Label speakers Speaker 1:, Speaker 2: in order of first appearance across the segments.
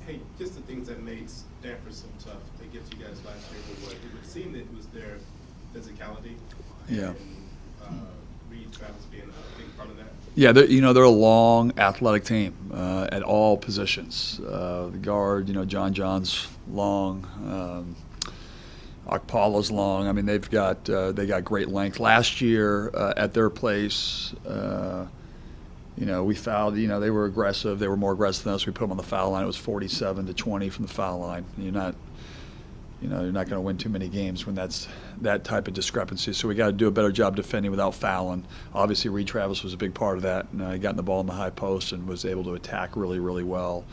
Speaker 1: Hey, just the things that made Stanford so tough to get you guys last year were what? It would seem that it was their physicality.
Speaker 2: Yeah.
Speaker 1: And Reed Travis being a big part of that.
Speaker 2: Yeah, they're a long, athletic team at all positions. The guard, John's long. Okpala's long. I mean, they got great length. Last year at their place, we fouled. They were aggressive. They were more aggressive than us. We put them on the foul line. It was 47-20 from the foul line. You're not going to win too many games when that's that type of discrepancy. So we got to do a better job defending without fouling. Obviously, Reed Travis was a big part of that. He got the ball in the high post and was able to attack really, really well.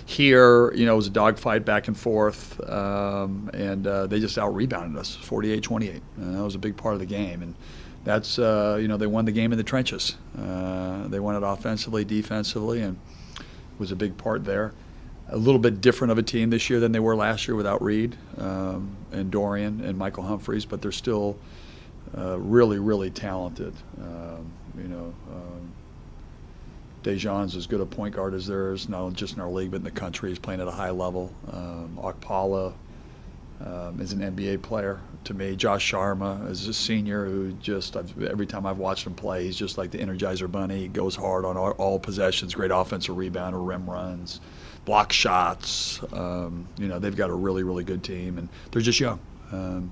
Speaker 2: Here, it was a dogfight back and forth, and they just out-rebounded us, 48-28. That was a big part of the game. And that's, they won the game in the trenches. They won it offensively, defensively, and was a big part there. A little bit different of a team this year than they were last year without Reed and Dorian and Michael Humphreys, but they're still really, really talented. Dejan's as good a point guard as there is, not just in our league but in the country. He's playing at a high level. Okpala is an NBA player to me. Josh Sharma is a senior who every time I've watched him play, he's just like the Energizer Bunny. He goes hard on all possessions, great offensive rebounder, rim runs, block shots. They've got a really, really good team, and they're just young. I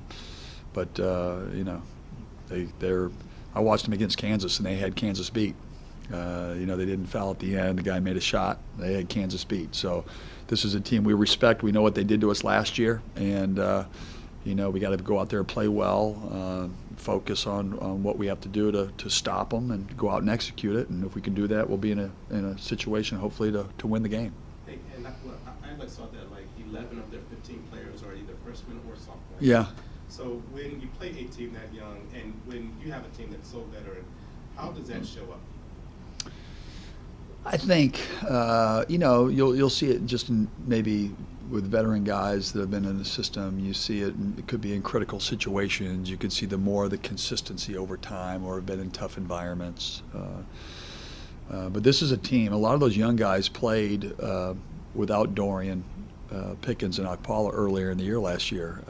Speaker 2: watched them against Kansas, and they had Kansas beat. They didn't foul at the end. The guy made a shot. They had Kansas beat. So this is a team we respect. We know what they did to us last year, and we got to go out there and play well, focus on what we have to do to stop them, and go out and execute it. And if we can do that, we'll be in a situation hopefully to win the game.
Speaker 1: Hey, and I saw that like 11 of their 15 players are either freshmen or sophomores.
Speaker 2: Yeah.
Speaker 1: So when you play a team that young, and when you have a team that's so veteran, how does that show up?
Speaker 2: I think you'll see it just maybe with veteran guys that have been in the system. You see it, and it could be in critical situations. You could see the consistency over time, or have been in tough environments. But this is a team. A lot of those young guys played without Dorian, Pickens, and Okpala earlier in the year last year.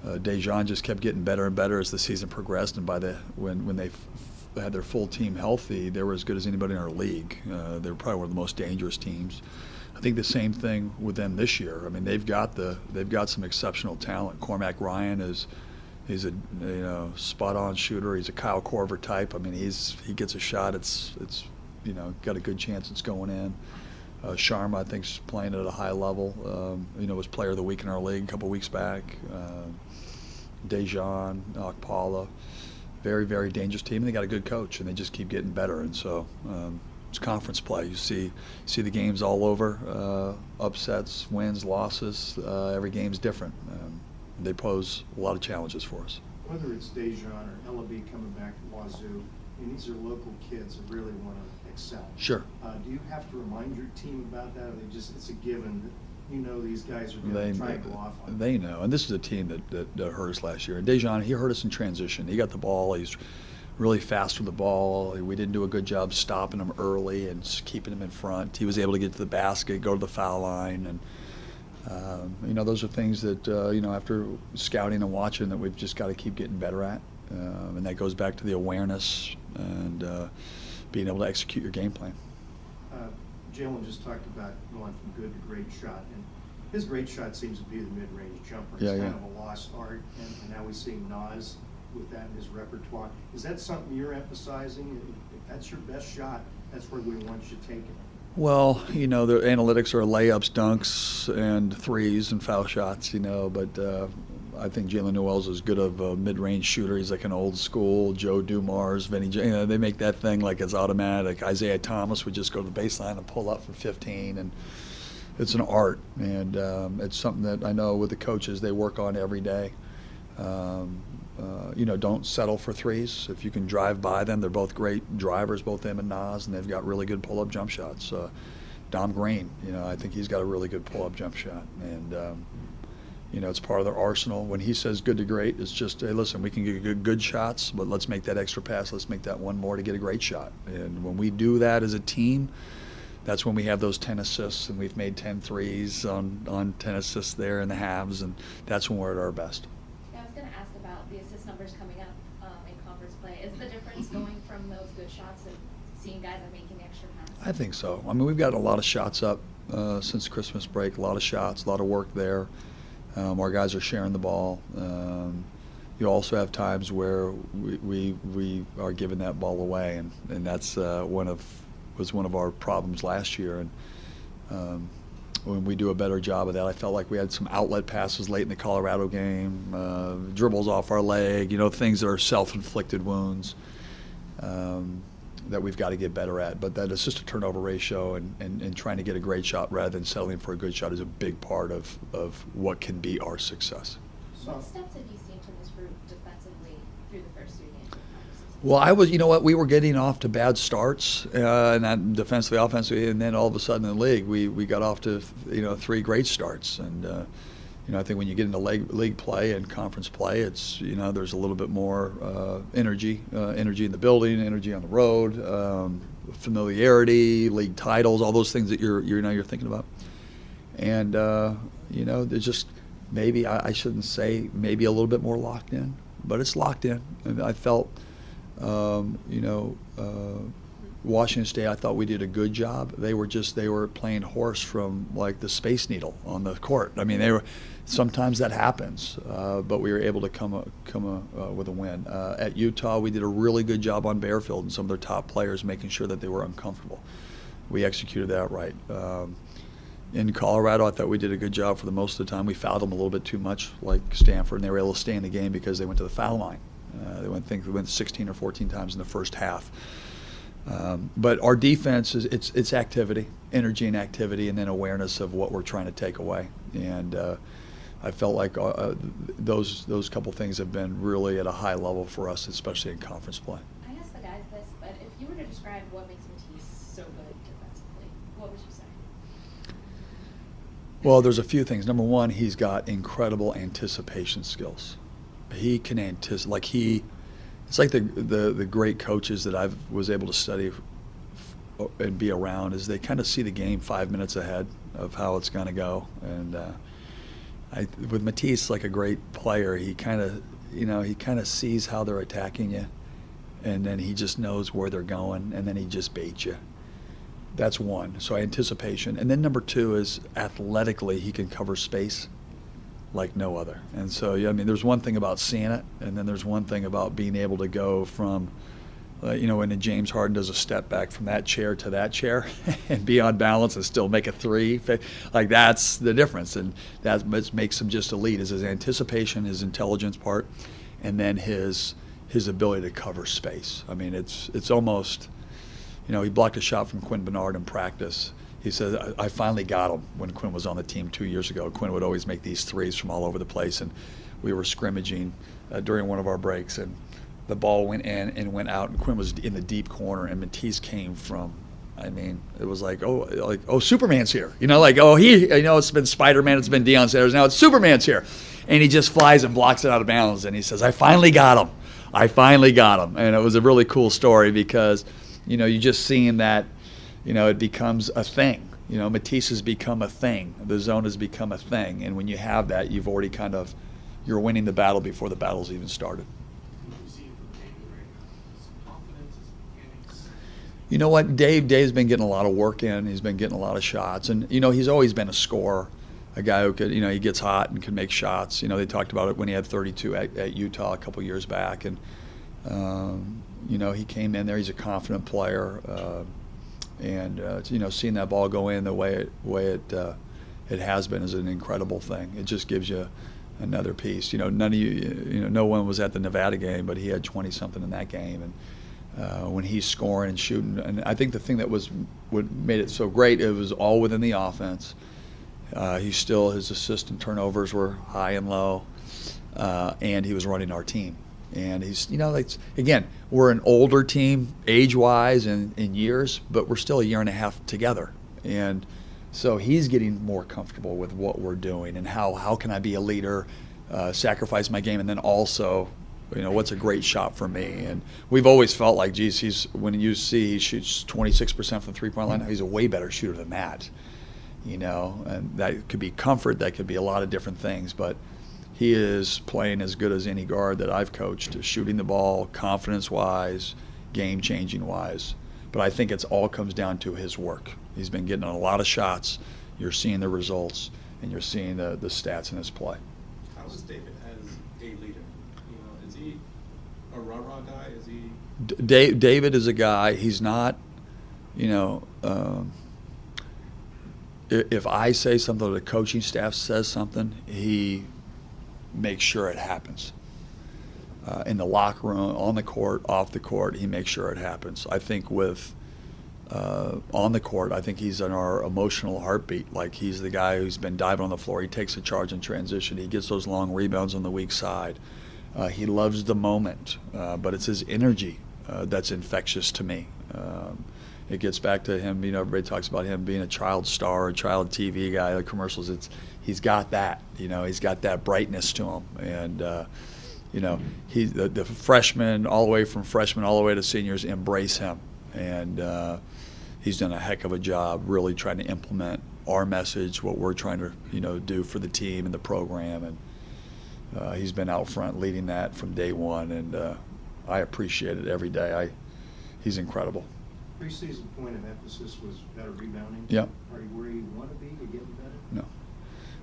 Speaker 2: Dejan just kept getting better and better as the season progressed, and when they had their full team healthy, they were as good as anybody in our league. They were probably one of the most dangerous teams. I think the same thing with them this year. I mean, they've got some exceptional talent. Cormac Ryan he's a spot-on shooter. He's a Kyle Korver type. I mean, he gets a shot. It's got a good chance it's going in. Sharma, I think, is playing at a high level. Was player of the week in our league a couple weeks back. Dejan, Okpala. Very, very dangerous team, and they got a good coach, and they just keep getting better. And so it's conference play. You see the games all over, upsets, wins, losses. Every game's different. They pose a lot of challenges for us.
Speaker 3: Whether it's Dejan or Ellaby coming back to Wazoo, these are local kids that really want to excel.
Speaker 2: Sure.
Speaker 3: Do you have to remind your team about that, or it's a given that these guys are going to try and go off on?
Speaker 2: They know, and this is a team that hurt us last year. And Dejan, he hurt us in transition. He got the ball. He's really fast with the ball. We didn't do a good job stopping him early and keeping him in front. He was able to get to the basket, go to the foul line, and those are things that after scouting and watching that we've just got to keep getting better at. And that goes back to the awareness and being able to execute your game plan.
Speaker 3: Jalen just talked about going from good to great shot, and his great shot seems to be the mid-range jumper. It's kind of a lost art, and now we see Nas with that in his repertoire. Is that something you're emphasizing? If that's your best shot, that's where we want you to take it.
Speaker 2: Well, the analytics are layups, dunks, and threes and foul shots, but I think Jalen Newell's as good of a mid-range shooter. He's like an old school Joe Dumars, Vinny J. They make that thing like it's automatic. Isaiah Thomas would just go to the baseline and pull up for 15, and it's an art. And it's something that I know with the coaches they work on every day. Don't settle for threes. If you can drive by them, they're both great drivers, both them and Nas, and they've got really good pull-up jump shots. Dom Green, I think he's got a really good pull-up jump shot. And it's part of their arsenal. When he says good to great, it's just, hey, listen, we can get good shots, but let's make that extra pass. Let's make that one more to get a great shot. And when we do that as a team, That's when we have those 10 assists, and we've made 10 threes on 10 assists there in the halves, and that's when we're at our best.
Speaker 4: Yeah, I was going to ask about the assist numbers coming up in conference play. Is the difference going from those good shots and seeing guys are making extra passes?
Speaker 2: I think so. I mean, we've got a lot of shots up since Christmas break, a lot of shots, a lot of work there. Our guys are sharing the ball. You also have times where we are giving that ball away, and that's was one of our problems last year. And when we do a better job of that, I felt like we had some outlet passes late in the Colorado game, dribbles off our leg, things that are self-inflicted wounds that we've got to get better at. But that assist to turnover ratio and trying to get a great shot rather than settling for a good shot is a big part of what can be our success.
Speaker 4: What steps have you seen from this group defensively through the first 3 games?
Speaker 2: Well, we were getting off to bad starts, and that defensively, offensively, and then all of a sudden in the league, we got off to 3 great starts. And I think when you get into league play and conference play, it's there's a little bit more energy in the building, energy on the road, familiarity, league titles, all those things that you're thinking about. And there's just maybe I shouldn't say maybe a little bit more locked in, but it's locked in. And I felt. Washington State, I thought we did a good job. They were playing horse from like the Space Needle on the court. I mean, sometimes that happens, but we were able to come with a win. At Utah, we did a really good job on Barefield and some of their top players, making sure that they were uncomfortable. We executed that right. In Colorado, I thought we did a good job for the most of the time. We fouled them a little bit too much, like Stanford, and they were able to stay in the game because they went to the foul line. They went 16 or 14 times in the first half. But our defense it's activity, energy and activity, and then awareness of what we're trying to take away. And I felt like those couple things have been really at a high level for us, especially in conference play.
Speaker 4: I asked the guys this, but if you were to describe what makes Matisse so good defensively, what would you say?
Speaker 2: Well, there's a few things. Number one, he's got incredible anticipation skills. He can anticipate, it's like the great coaches that I was able to study and be around, is they kind of see the game 5 minutes ahead of how it's going to go. And with Matisse, like a great player, he kind of sees how they're attacking you, and then he just knows where they're going, and then he just baits you. That's one. So anticipation. And then number 2 is athletically he can cover space like no other. And so, there's one thing about seeing it, and then there's one thing about being able to go from, when James Harden does a step back from that chair to that chair and be on balance and still make a 3. Like, that's the difference. And that makes him just elite, is his anticipation, his intelligence part, and then his ability to cover space. I mean, it's almost, he blocked a shot from Quinn Bernard in practice. He said, I finally got him when Quinn was on the team 2 years ago. Quinn would always make these threes from all over the place, and we were scrimmaging during one of our breaks, and the ball went in and went out, and Quinn was in the deep corner, and Matisse came from, it was like, Superman's here. It's been Spider-Man, it's been Deion Sanders, now it's Superman's here. And he just flies and blocks it out of bounds, and he says, I finally got him. And it was a really cool story because, you just seeing that, it becomes a thing. Matisse has become a thing. The zone has become a thing. And when you have that, you've already you're winning the battle before the battle's even started. You know what? Dave's been getting a lot of work in. He's been getting a lot of shots. And, he's always been a scorer, a guy who could, he gets hot and can make shots. They talked about it when he had 32 at Utah a couple years back. And, he came in there. He's a confident player. And seeing that ball go in the way it has been is an incredible thing. It just gives you another piece. None of you, no one was at the Nevada game, but he had 20-something in that game. And when he's scoring and shooting, and I think the thing that what made it so great, it was all within the offense. His assist and turnovers were high and low, and he was running our team. And he's, again, we're an older team age-wise and in years, but we're still a year and a half together. And so he's getting more comfortable with what we're doing and how can I be a leader, sacrifice my game, and then also You know, what's a great shot for me? And we've always felt like, geez, when you see he shoots 26% from the three-point line, he's a way better shooter than that. You know, and that could be comfort, that could be a lot of different things, but he is playing as good as any guard that I've coached, shooting the ball, confidence-wise, game-changing wise. But I think it's all comes down to his work. He's been getting a lot of shots. You're seeing the results, and you're seeing the stats in his play.
Speaker 1: How is David as a leader? You know, is he a rah-rah guy? Is he?
Speaker 2: David is a guy. He's not, you know. If I say something, or the coaching staff says something, he makes sure it happens. In the locker room, on the court, off the court, he makes sure it happens. I think with on the court, I think he's in our emotional heartbeat. Like, he's the guy who's been diving on the floor. He takes a charge in transition. He gets those long rebounds on the weak side. He loves the moment, but it's his energy that's infectious to me. It gets back to him, you know, everybody talks about him being a child star, a child TV guy, the commercials. He's got that, you know, he's got that brightness to him. And, you know, the freshmen, all the way from freshmen all the way to seniors, embrace him. And he's done a heck of a job really trying to implement our message, what we're trying to, you know, do for the team and the program. And he's been out front leading that from day one, and I appreciate it every day. He's incredible.
Speaker 3: Preseason point of emphasis was better rebounding.
Speaker 2: Yeah.
Speaker 3: Are you where you want to be? You're getting better?
Speaker 2: No.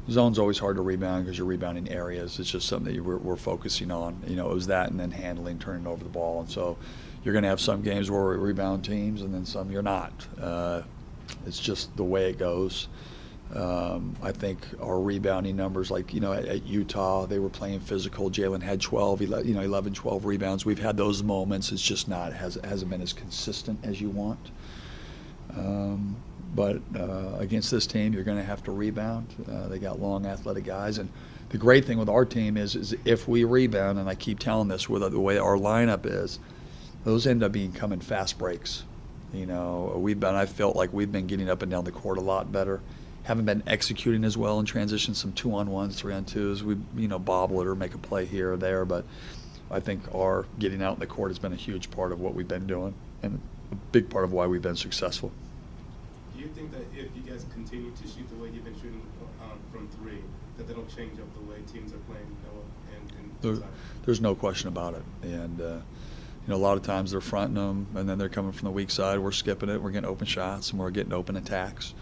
Speaker 2: Zone's always hard to rebound because you're rebounding areas. It's just something that we're focusing on. You know, it was that and then handling, turning over the ball. And so you're going to have some games where we rebound teams and then some you're not. It's just the way it goes. I think our rebounding numbers, like, you know, at Utah, they were playing physical. Jalen had 11, 12 rebounds. We've had those moments. It's just not, hasn't been as consistent as you want. But against this team, you're going to have to rebound. They got long, athletic guys. And the great thing with our team is if we rebound, and I keep telling this with the way our lineup is, those end up becoming fast breaks. You know, I felt like we've been getting up and down the court a lot better. Haven't been executing as well in transition, some 2-on-1s, 3-on-2s. We, you know, bobble it or make a play here or there, but I think our getting out in the court has been a huge part of what we've been doing and a big part of why we've been successful.
Speaker 1: Do you think that if you guys continue to shoot the way you've been shooting from three, that that'll change up the way teams are playing Noah and
Speaker 2: There's no question about it. And, you know, a lot of times they're fronting them, and then they're coming from the weak side. We're skipping it. We're getting open shots, and we're getting open attacks.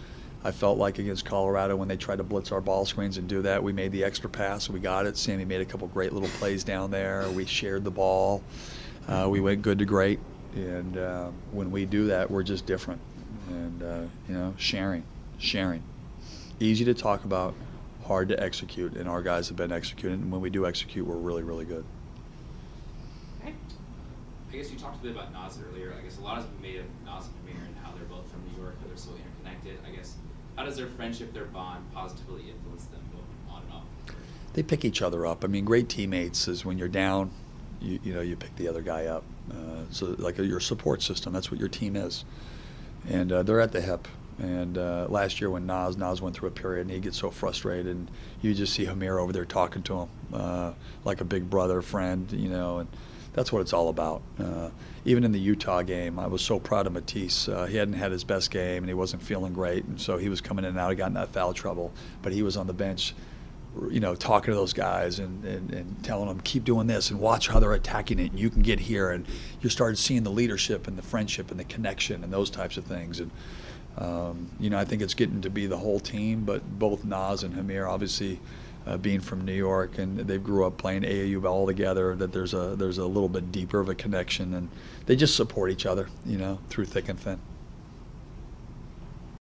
Speaker 2: I felt like against Colorado when they tried to blitz our ball screens and do that, we made the extra pass. We got it. Sammy made a couple great little plays down there. We shared the ball. We went good to great. And when we do that, we're just different. And, you know, sharing. Easy to talk about, hard to execute, and our guys have been executing. And when we do execute, we're really, really good.
Speaker 5: Okay. I guess you talked a bit about Nas earlier. I guess a lot has been made of Nas and Amir and how they're both from New York, how they're so interconnected. I guess, how does their friendship, their bond, positively influence them both on and off?
Speaker 2: They pick each other up. I mean, great teammates is when you're down, you know, you pick the other guy up. So like your support system, that's what your team is. And they're at the hip. And last year when Nas went through a period and he gets so frustrated, and you just see Hamir over there talking to him like a big brother, friend, you know, and that's what it's all about. Even in the Utah game, I was so proud of Matisse. He hadn't had his best game and he wasn't feeling great, and so he was coming in and out. He got in that foul trouble, but he was on the bench, you know, talking to those guys and telling them, keep doing this and watch how they're attacking it. You can get here, and you started seeing the leadership and the friendship and the connection and those types of things. And you know, I think it's getting to be the whole team, but both Nas and Hamir, obviously, being from New York, and they grew up playing AAU ball together, that there's a little bit deeper of a connection, and they just support each other, you know, through thick and thin.